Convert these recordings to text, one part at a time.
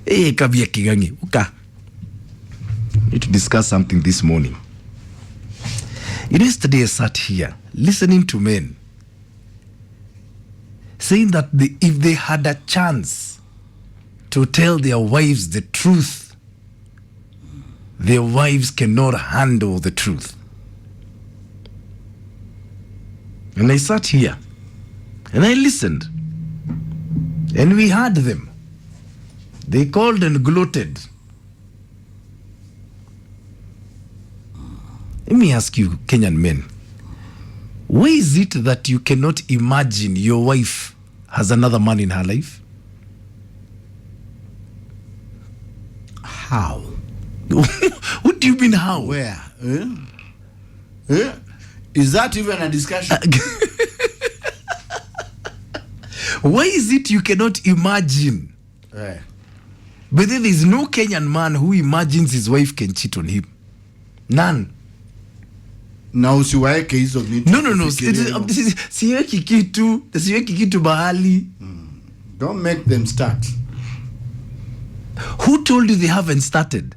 Kabia Kageni, uka. Need to discuss something this morning. Yesterday I sat here listening to men saying that if they had a chance to tell their wives the truth, their wives cannot handle the truth. And I sat here and I listened, and we heard them. They called and gloated. Let me ask you, Kenyan men, why is it that you cannot imagine your wife has another man in her life? How? What do you mean how? Where? Is that even a discussion? Why is it you cannot imagine? But then there's no Kenyan man who imagines his wife can cheat on him. None. Na usiwaeke hizo vitu. No. Siweki kitu bahali. Don't make them start. Who told you they haven't started?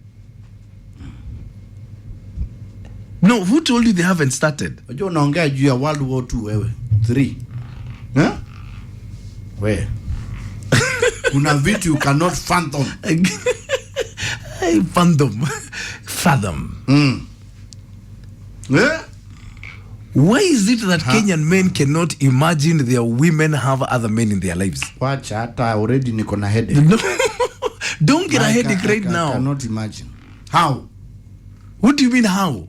No, who told you they haven't started? Unajua unaongea juu ya World War II wewe. 3. Where? Kuna vitu you cannot fathom. Fathom. Why is it that Kenyan men cannot imagine their women have other men in their lives? Wacha hata already niko na headache. No. Don't get a headache right now. I cannot imagine. How? What do you mean how?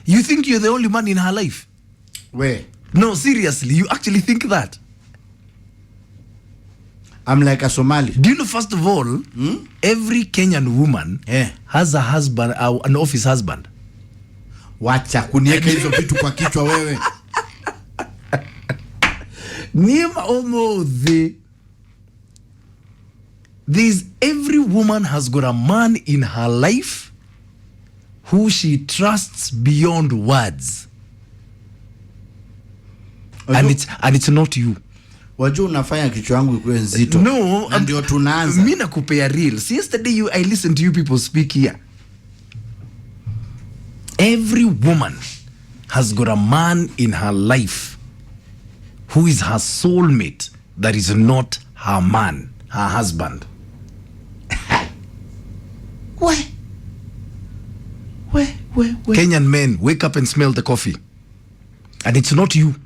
You think you're the only man in her life? Where? No, seriously, you actually think that? I'm like a Somali. Do you know, first of all, every Kenyan woman has a husband, an office husband. Wacha kunieka hizo vitu kwa kichwa wewe. Every woman has got a man in her life who she trusts beyond words. And it's not you. Wajua unafanya kichwa yangu ikuwe nzito. No, ndio tunaanza. Mimi nakupea real. See, yesterday I listened to you people speak here. Every woman has got a man in her life who is her soulmate that is not her man, her husband. Where? Kenyan men, wake up and smell the coffee. And it's not you.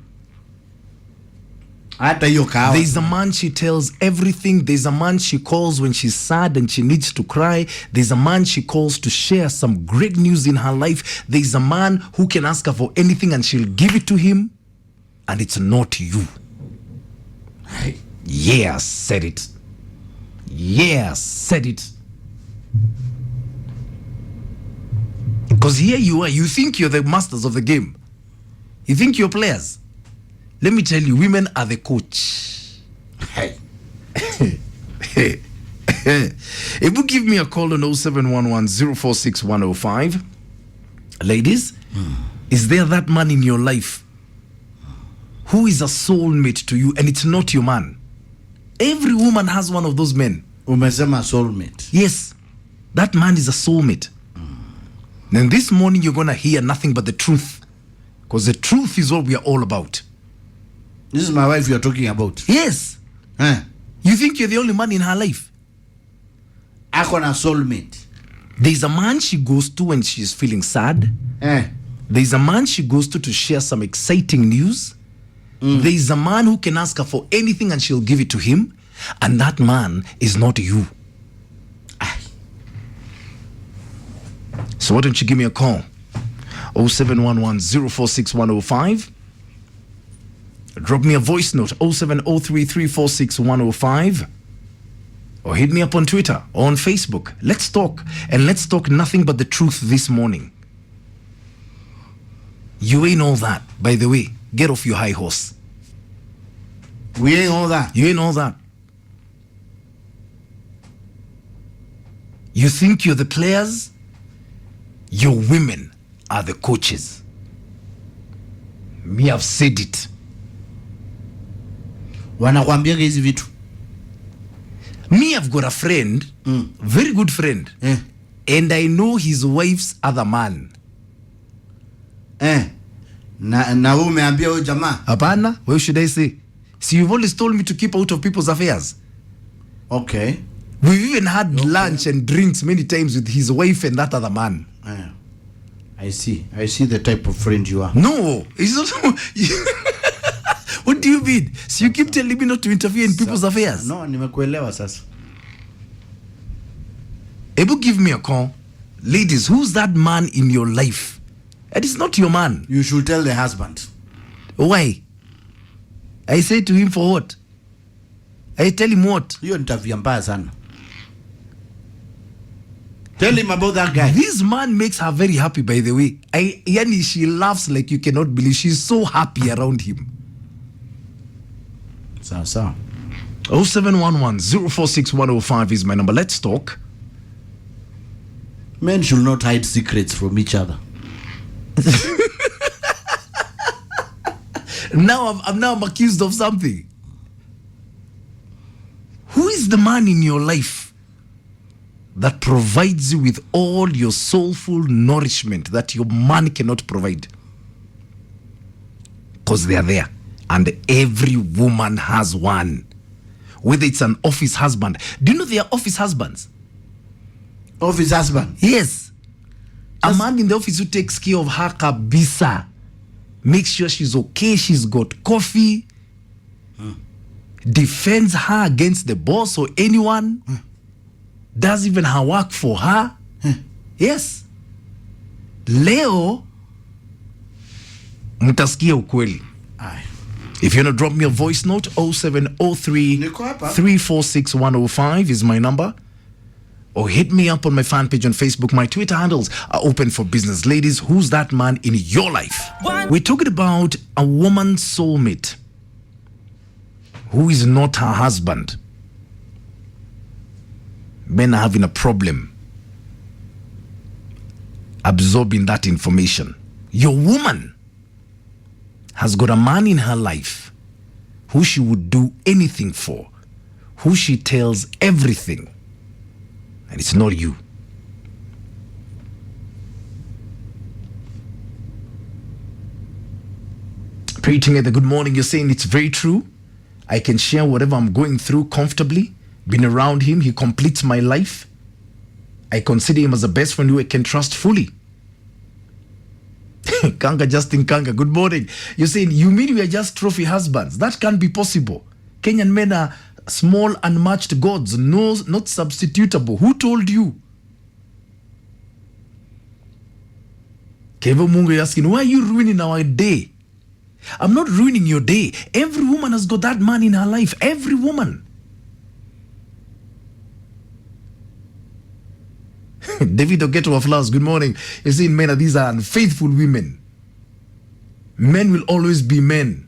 There's a man she tells everything. There's a man she calls when she's sad and she needs to cry. There's a man she calls to share some great news in her life. There's a man who can ask her for anything and she'll give it to him. And it's not you. Yeah, said it. Because here you are, you think you're the masters of the game. You think you're players. Let me tell you, women are the coach. If you give me a call on 0711-046-105, ladies, is there that man in your life who is a soulmate to you and it's not your man? Every woman has one of those men. Umesema soulmate. Yes, that man is a soulmate. Then this morning you're going to hear nothing but the truth, because the truth is what we are all about. This is my wife you're talking about. Yes. You think you're the only man in her life? Ako na soulmate. There's a man she goes to when she's feeling sad. There's a man she goes to share some exciting news. There's a man who can ask her for anything and she'll give it to him. And that man is not you. So why don't you give me a call? 0711-046-105. Drop me a voice note, 0703-346-105. Or hit me up on Twitter or on Facebook. Let's talk. And let's talk nothing but the truth this morning. You ain't all that. By the way, get off your high horse. We ain't all that. You ain't all that. You think you're the players? Your women are the coaches. Me have said it. Wanakwambia hizi vitu. Me, I've got a friend, very good friend, and I know his wife's other man. Na umeambia huyo jamaa? Hapana, what should I say? See, you've always told me to keep out of people's affairs. Okay. We've even had lunch and drinks many times with his wife and that other man. I see the type of friend you are. No, it's not. What do you mean? So you keep telling me not to interfere in people's affairs? No, nimekuelewa sasa. Able give me a call. Ladies, who's that man in your life? And it's not your man. You should tell the husband. Why? I say to him for what? I tell him what? Hiyo nitavia mbaya sana. Tell him about that guy. This man makes her very happy, by the way. Yani, she laughs like you cannot believe. She's so happy around him. So. 0711-046-105 is my number. Let's talk. Men should not hide secrets from each other. Now I'm accused of something. Who is the man in your life that provides you with all your soulful nourishment that your man cannot provide? Because they are there. And every woman has one. Whether it's an office husband. Do you know they are office husbands? Office husband? Yes. A man in the office who takes care of her kabisa. Makes sure she's okay, she's got coffee. Defends her against the boss or anyone. Does even her work for her. Yes. Leo, mutasikia ukweli. If you want to drop me a voice note, 0703-346-105 is my number. Or hit me up on my fan page on Facebook. My Twitter handles are open for business. Ladies, who's that man in your life? We're talking about a woman's soulmate who is not her husband. Men are having a problem absorbing that information. Your woman has got a man in her life who she would do anything for, who she tells everything, and it's not you. Pray together, good morning. You're saying it's very true. I can share whatever I'm going through comfortably. Been around him, he completes my life. I consider him as a best friend who I can trust fully. Kanga, Justin Kanga, good morning. You're saying, you mean we are just trophy husbands? That can't be possible. Kenyan men are small, unmatched gods, no, not substitutable. Who told you? Kevo Mungu is asking, why are you ruining our day? I'm not ruining your day. Every woman has got that man in her life. Every woman. David Ogeto of Flowers, good morning. You're saying, men, these are unfaithful women. Men will always be men.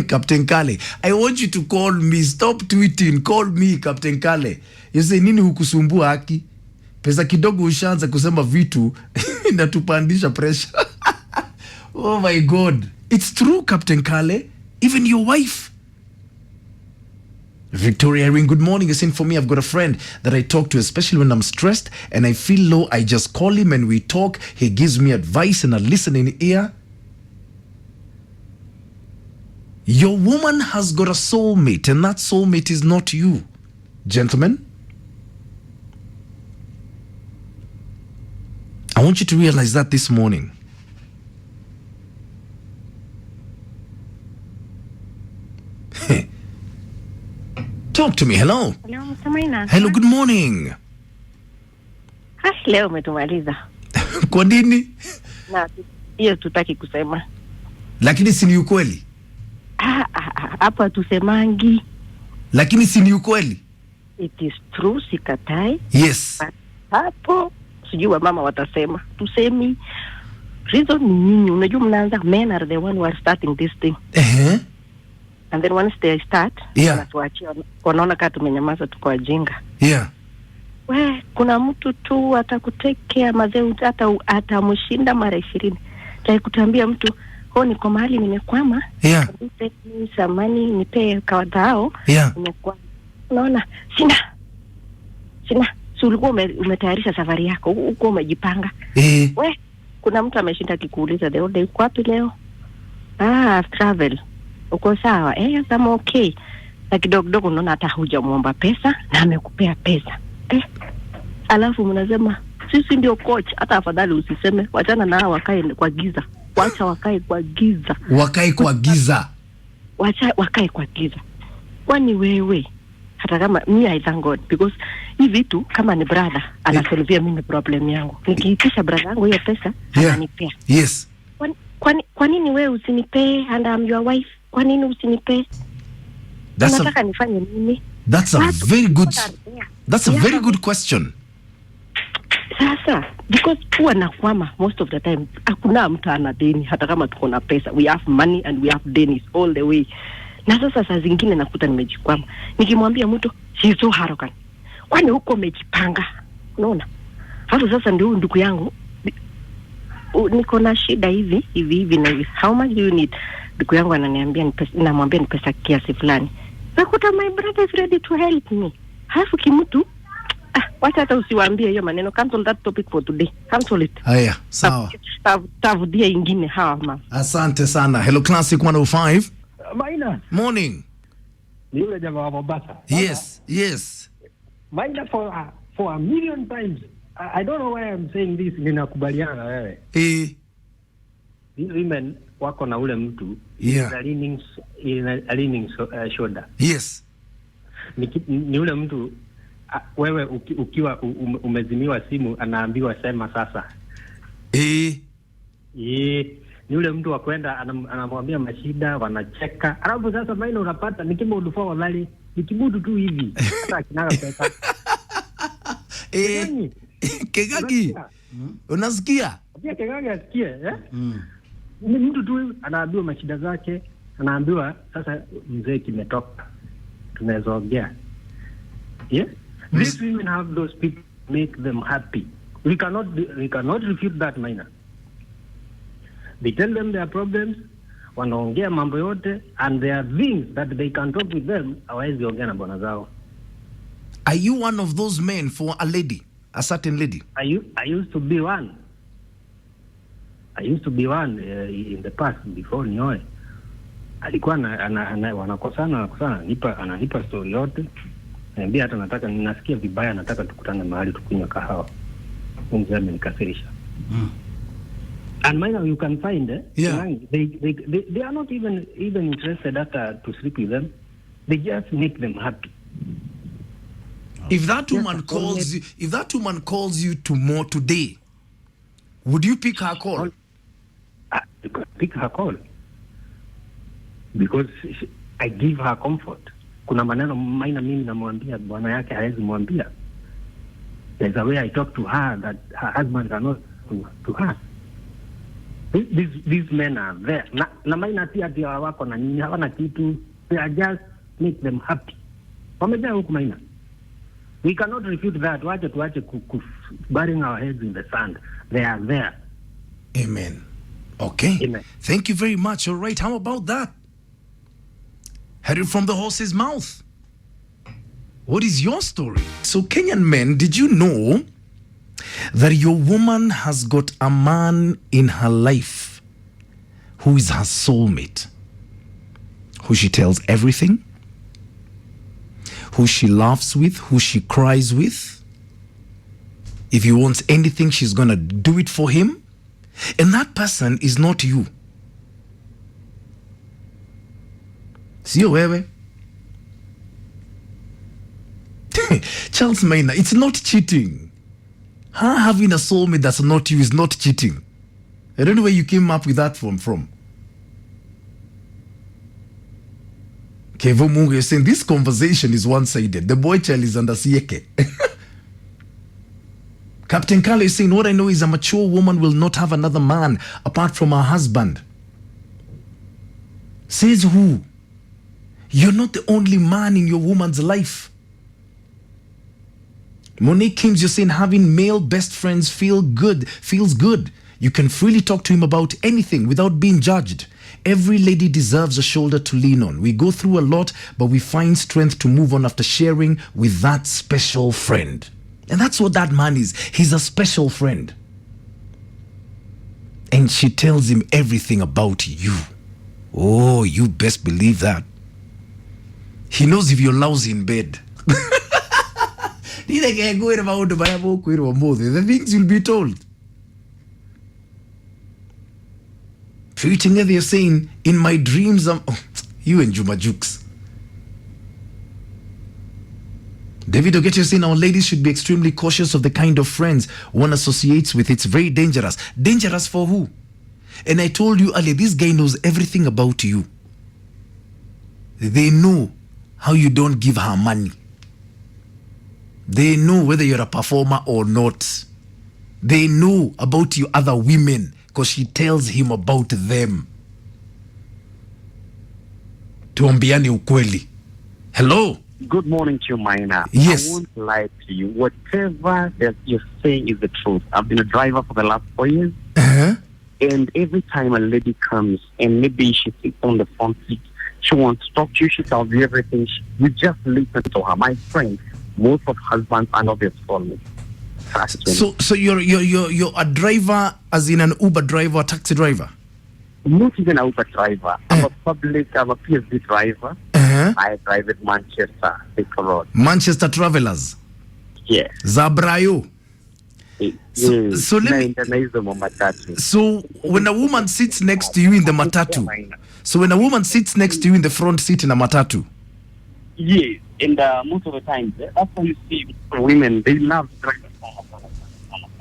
Captain Kale, I want you to call me. Stop tweeting. Call me, Captain Kale. You say, nini hukusumbua haki? Pesa kidogo ushaanza kusema vitu inatupandisha pressure. Oh my God. It's true, Captain Kale. Even your wife. Victoria Ring, good morning. You're saying, for me, I've got a friend that I talk to, especially when I'm stressed and I feel low. I just call him and we talk. He gives me advice and a listening ear. Your woman has got a soulmate, and that soulmate is not you. Gentlemen, I want you to realize that this morning. Talk to me. Hello. Hello, Mr. Maina. Hello, good morning. Leo umetumaliza. Kwa nini? Na hiyo tutaki kusema. Lakini si ni ukweli. Hapo hatusemangi. Lakini si ni ukweli. It is true, sikatai. Yes. Hapo sijui wa mama watasema. Tusemi reason ni nini? Unajua mnaanza, men are the one who are starting this thing. And then once they start, wanaona kama tumenyamaza tuko wajinga. Yeah. Kuna mtu tu atakutekea mazee, hata atamshinda mara 20. Like kutambia mtu niko mahali nimekwama. Yeah. Samani nipe kawadao. Yeah. Nimekwama. Unaona, sina. Si ulikuwa umetayarisha safari yako, uko umejipanga. We, kuna mtu ameshinda kikuuliza the whole day, uko wapi leo? Travel. Uko sawa? Yes, I'm okay. Na kidogo unaona hata hujamuomba pesa na amekupea pesa. Alafu mnasema sisi ndio coach, hata afadhali usiseme, wachana na wakae kwa giza. Wacha wakae kwa giza. Wakae kwa giza. Wacha wakae kwa giza. Kwani wewe hata kama I thank God because hii vitu kama ni brother anasolvia mimi problem yangu. Nikiitisha brother yangu hiyo pesa ananipea. Yes. Kwa nini wewe usinipee and I'm your wife? Kwa nini usinipee? Nataka nifanye nini? That's a very good question. Sasa because huwa nakwama most of the time, hakuna mtu ana deni hata kama tuko na pesa. We have money and we have deni all the way. Na sasa saa zingine nakuta nimejikwama. Nikimwambia mtu she's so arrogant. Kwani huko umejipanga? Unaona? Hapo sasa ndio ndugu yangu niko na shida hivi na hivi. How much do you need? Ndugu yangu ananiambia namwambia ni pesa kiasi fulani. Nakuta my brother is ready to help me. Halafu kimtu wacha hata usiwaambie hiyo maneno. Cancel that topic for today. Cancel it. Haya, sawa. Tavudia ingine hawa. Asante sana. Hello Classic 105. Maina. Morning. Ni yule jamaa wa Mombasa. Yes. Maina for a million times. I don't know why I'm saying this. Ninakubaliana wewe. These women wako na ule mtu. Yeah. A leaning shoulder. Yes. Ni ule mtu wewe ukiwa umezimiwa simu anaambiwa sema sasa. Ni ule mtu wa kwenda anamwambia mashida, wanacheka. Alafu sasa Maina unapata nikimbo udufua wadhali nikibudu tu hivi hata akinaga pesa. Kegagi. Unasikia? Pia Kegagi asikie, Ni mtu tu anaambiwa mashida zake, anaambiwa sasa mzee kimetoka. Tunaweza ongea. Yeah? These women have those people make them happy. We cannot refute that, Maina. They tell them their problems, wanaongea mambo yote, and there are things that they can talk with them, hawezi ongea na bwana zao. Are you one of those men for a lady, a certain lady? I used to be one. In the past before nioe. Alikuwa wanakosana, ananipa story yote. Niambia hata ninasikia vibaya, nataka tukutane mahali tukunywe kahawa. Mzee amenikasirisha. And Maina, you can find they are not even interested to sleep with them. They just make them happy. If that woman calls you tomorrow today, would you pick her call? You can pick her call because I give her comfort. Kuna maneno Maina mimi namwambia bwana yake hawezi mwambia. There's a way I talk to her that her husband cannot to her. These men are there. Na Maina pia wako na nini, hawana kitu. They are just make them happy. Wamejaa huku Maina. We cannot refute that. Tuache burying our heads in the sand. They are there. Amen. Okay. Amen. Thank you very much. All right. How about that? Heard it from the horse's mouth. What is your story? So, Kenyan men, did you know that your woman has got a man in her life who is her soulmate, who she tells everything, who she laughs with, who she cries with? If he wants anything, she's going to do it for him. And that person is not you. Sio wewe. Charles Maina, it's not cheating. Her having a soulmate that's not you is not cheating. I don't know where you came up with that from. Kevo Mungu, you're saying this conversation is one-sided. The boy child is under sieke. Captain Carlo is saying, what I know is a mature woman will not have another man apart from her husband. Says who? You're not the only man in your woman's life. Monique Kims, you're saying having male best friends feels good. You can freely talk to him about anything without being judged. Every lady deserves a shoulder to lean on. We go through a lot, but we find strength to move on after sharing with that special friend. And that's what that man is. He's a special friend. And she tells him everything about you. Oh, you best believe that. He knows if you're lousy in bed. The things you'll be told. They're saying, in my dreams, you and Juma Jukes. David Ogeto is saying our ladies should be extremely cautious of the kind of friends one associates with. It's very dangerous. Dangerous for who? And I told you earlier, this guy knows everything about you. They know how you don't give her money. They know whether you're a performer or not. They know about you other women because she tells him about them. Tuambiane ukweli. Hello? Good morning to you, Maina. Yes. I won't lie to you. Whatever that you're saying is the truth. I've been a driver for the last 4 years. Uh-huh. And every time a lady comes and maybe she sits on the front seat, she wants to talk to you, she tells you everything. You just listen to her. My friend, most of husbands are not their soulmates. So you're a driver, as in an Uber driver, a taxi driver? Not even a Uber driver. I'm a PSV driver. Uh-huh. I drive at Manchester, Baker Road. Manchester Travelers. Yes. Zabrayo. Yes. So let me. So when a woman sits next to you in the matatu, in the front seat in a matatu. Yes, and most of the time, that's how you see women. They love driving.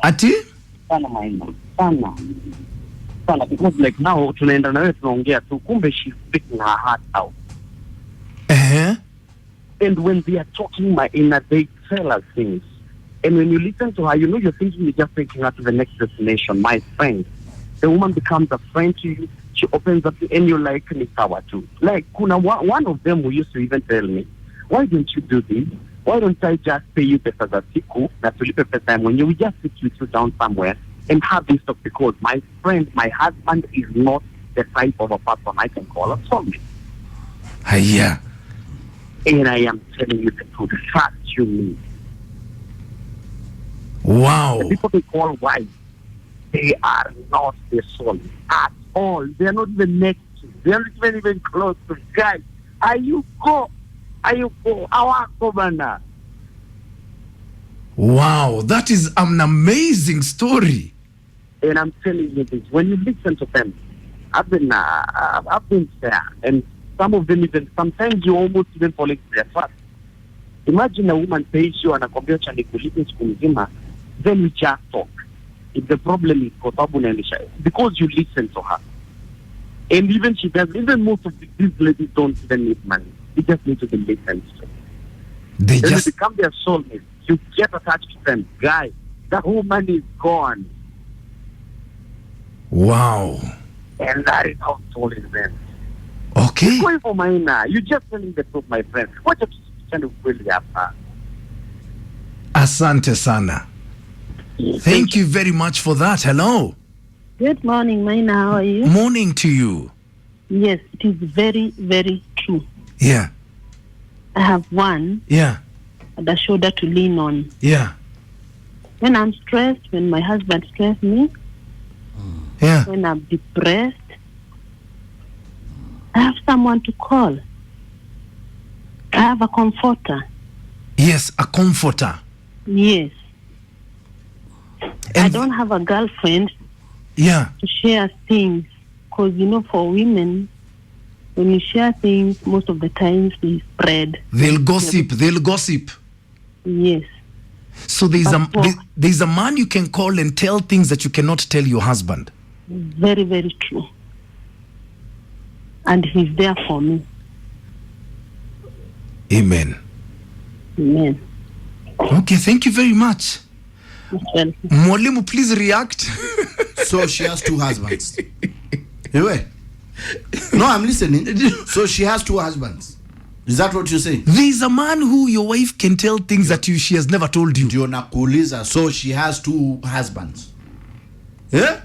Ati? Sana, because like now tunaenda nawe tunaongea tu, kumbe she's speaking her heart out. Uh-huh. And when they are talking my inner, they tell us things. And when you listen to her, you know you're thinking you're just taking her to the next destination. My friend, the woman becomes a friend to you. She opens up to you and you're like, Nikawa too. Like, kuna one of them who used to even tell me, why don't you do this? Why don't I just pay you pesa za siku na tulipe pesa ya mwenye? We just sit you down somewhere and have this talk, because my friend, my husband is not the type of a person I can call a soulmate. Yeah. And I am telling you the truth. Trust you me. Wow. The people they call wives, they are not the soul at all. They are not even next to. They are not even close to. Guys, are you go? Our governor. Wow, that is an amazing story. And I'm telling you this, when you listen to them, I've been there, and some of them even, sometimes you almost even fall into their trap. Imagine a woman pays you anakwambia cha nikulipe siku nzima, then we just talk. If the problem is because you listen to her. And even she does, even most of these ladies don't even need money. They just need to be listened to. They then just you become their soulmate. You get attached to them. Guys, the whole money is gone. Wow. And that is how soul is then. Okay. Going for Maina, you just telling the truth, my friend. What a kind of really hapa. Asante sana. Thank you very much for that. Hello. Good morning, Maina. How are you? Morning to you. Yes, it is very, very true. Yeah. I have one, Yeah. the shoulder to lean on. Yeah. When I'm stressed, when my husband stresses me, Yeah. when I'm depressed, I have someone to call. I have a comforter. Yes, a comforter. Yes. And I don't have a girlfriend yeah. to share things, because, you know, for women, when you share things, most of the times they spread. They'll gossip. Yes. So there's a man you can call and tell things that you cannot tell your husband. Very, very true. And he's there for me. Amen. Amen. Okay, thank you very much. Well, Mwalimu, please react. So she has two husbands. Anyway. No, I'm listening. So she has two husbands. Is that what you're saying? There's a man who your wife can tell things that she has never told you. Ndio nakuuliza. So she has two husbands. Yeah?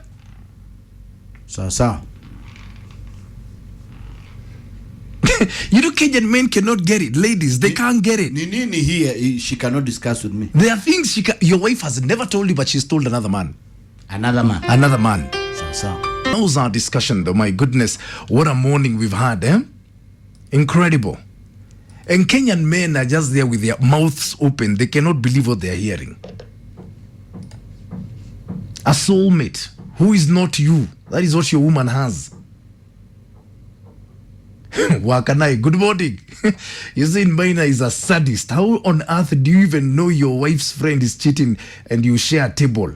So. You know, Kenyan men cannot get it. Ladies, they can't get it. Nini here, she cannot discuss with me. There are things your wife has never told you, but she's told another man. Another man. Another man. So. That was our discussion, though. My goodness, what a morning we've had, eh? Incredible. And Kenyan men are just there with their mouths open. They cannot believe what they are hearing. A soulmate who is not you. That is what your woman has. Wakanai, good morning. You see, Maina is a sadist. How on earth do you even know your wife's friend is cheating and you share a table?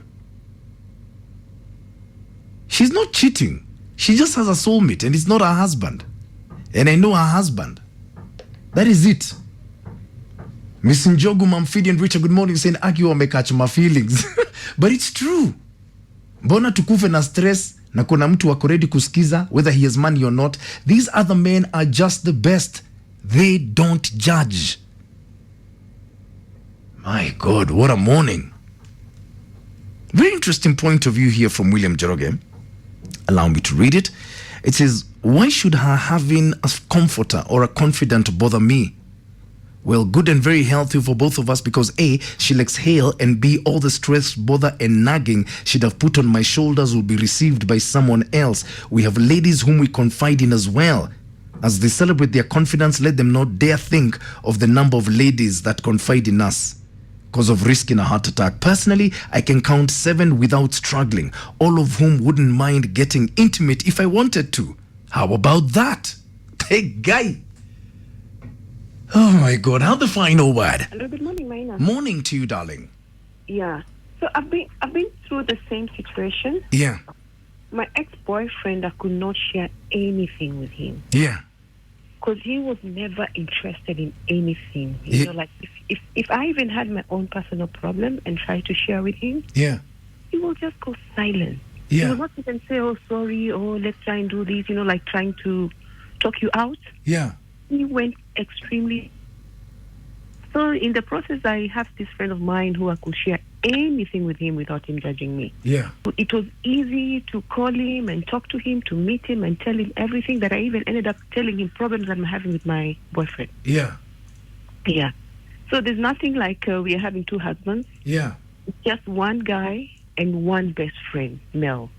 She's not cheating. She just has a soulmate and it's not her husband. And I know her husband. That is it. Miss Njogu, Mamfidi and Richard, good morning, saying, Aki wamekatch my feelings. But it's true. Mbona tukufe na stress na kuna mtu wako ready kusikiza whether he has money or not. These other men are just the best. They don't judge. My God, what a morning. Very interesting point of view here from William Joroge. Allow me to read it. It says, why should her having a comforter or a confidant bother me? Well, good and very healthy for both of us because A, she'll exhale, and B, all the stress, bother and nagging she'd have put on my shoulders will be received by someone else. We have ladies whom we confide in as well. As they celebrate their confidence, let them not dare think of the number of ladies that confide in us because of risking a heart attack. Personally, I can count 7 without struggling, all of whom wouldn't mind getting intimate if I wanted to. How about that? Hey, guy. Oh my God, how the final word. Hello, good morning, Maina. Morning to you, darling. Yeah. So I've been through the same situation. Yeah. My ex-boyfriend, I could not share anything with him. Yeah. Because he was never interested in anything. You Yeah. know, like if I even had my own personal problem and tried to share with him, Yeah. he will just go silent. He Yeah. will not even say, oh, sorry, oh, let's try and do this, you know, like trying to talk you out. Yeah. He went extremely. So in the process, I have this friend of mine who I could share anything with him without him judging me. Yeah. It was easy to call him and talk to him, to meet him and tell him everything, that I even ended up telling him problems that I'm having with my boyfriend. Yeah. Yeah. So there's nothing like we are having 2 husbands. Yeah. It's just one guy and one best friend, Mel.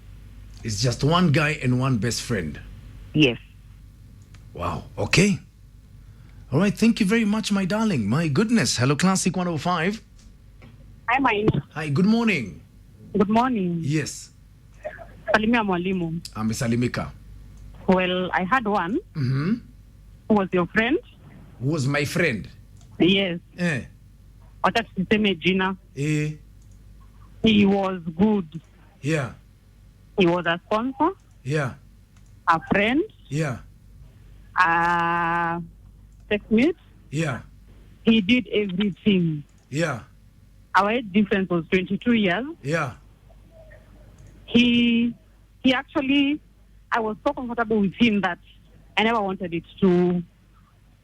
It's just one guy and one best friend. Yes. Wow. Okay. All right. Thank you very much, my darling. My goodness. Hello, Classic 105. Hi, Maina. Hi. Good morning. Good morning. Yes. Salimia mwalimu. Amesalimika. Well, I had one Mm-hmm. who was your friend. Who was my friend? Yes. Wacha tusiseme jina. He was good. Yeah. He was a sponsor, Yeah. a friend, Yeah. a sex-mate. Yeah. He did everything. Yeah. Our age difference was 22 years. Yeah. He actually, I was so comfortable with him that I never wanted it to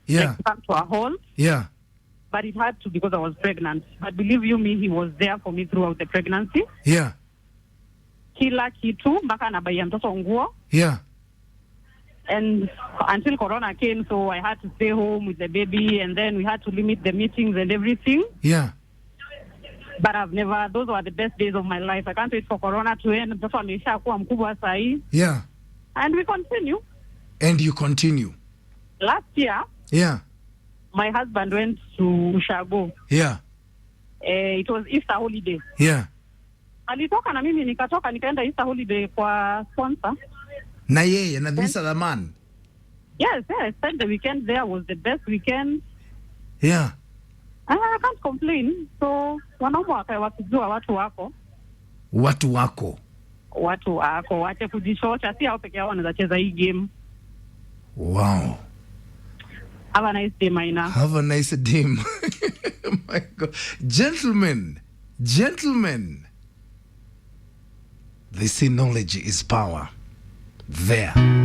Yeah. come to a halt. Yeah. But it had to because I was pregnant. But believe you me, he was there for me throughout the pregnancy. Yeah. Kila kitu mpaka anabaia mtoto nguo. Yeah. And until Corona came, so I had to stay home with the baby, and then we had to limit the meetings and everything. Yeah. But those were the best days of my life. I can't wait for Corona to end. Mtoto amesha kuwa mkubwa sahi. Yeah. And we continue. And you continue. Last year, Yeah. my husband went to Ushago. Yeah. It was Easter holiday. Yeah. Alitoka na mimi nikatoka nikaenda Easter holiday kwa sponsor. Na yeye na this other man. Yes, I spent the weekend there. Was the best weekend. Yeah. And I can't complain. So wanaume wakijua watu wako. Watu wako. Watu wako wache kujichocha, si hao peke yao wanaweza cheza hii game. Wow. Have a nice day, Maina. Have a nice day. My God. Gentlemen. They say knowledge is power. There.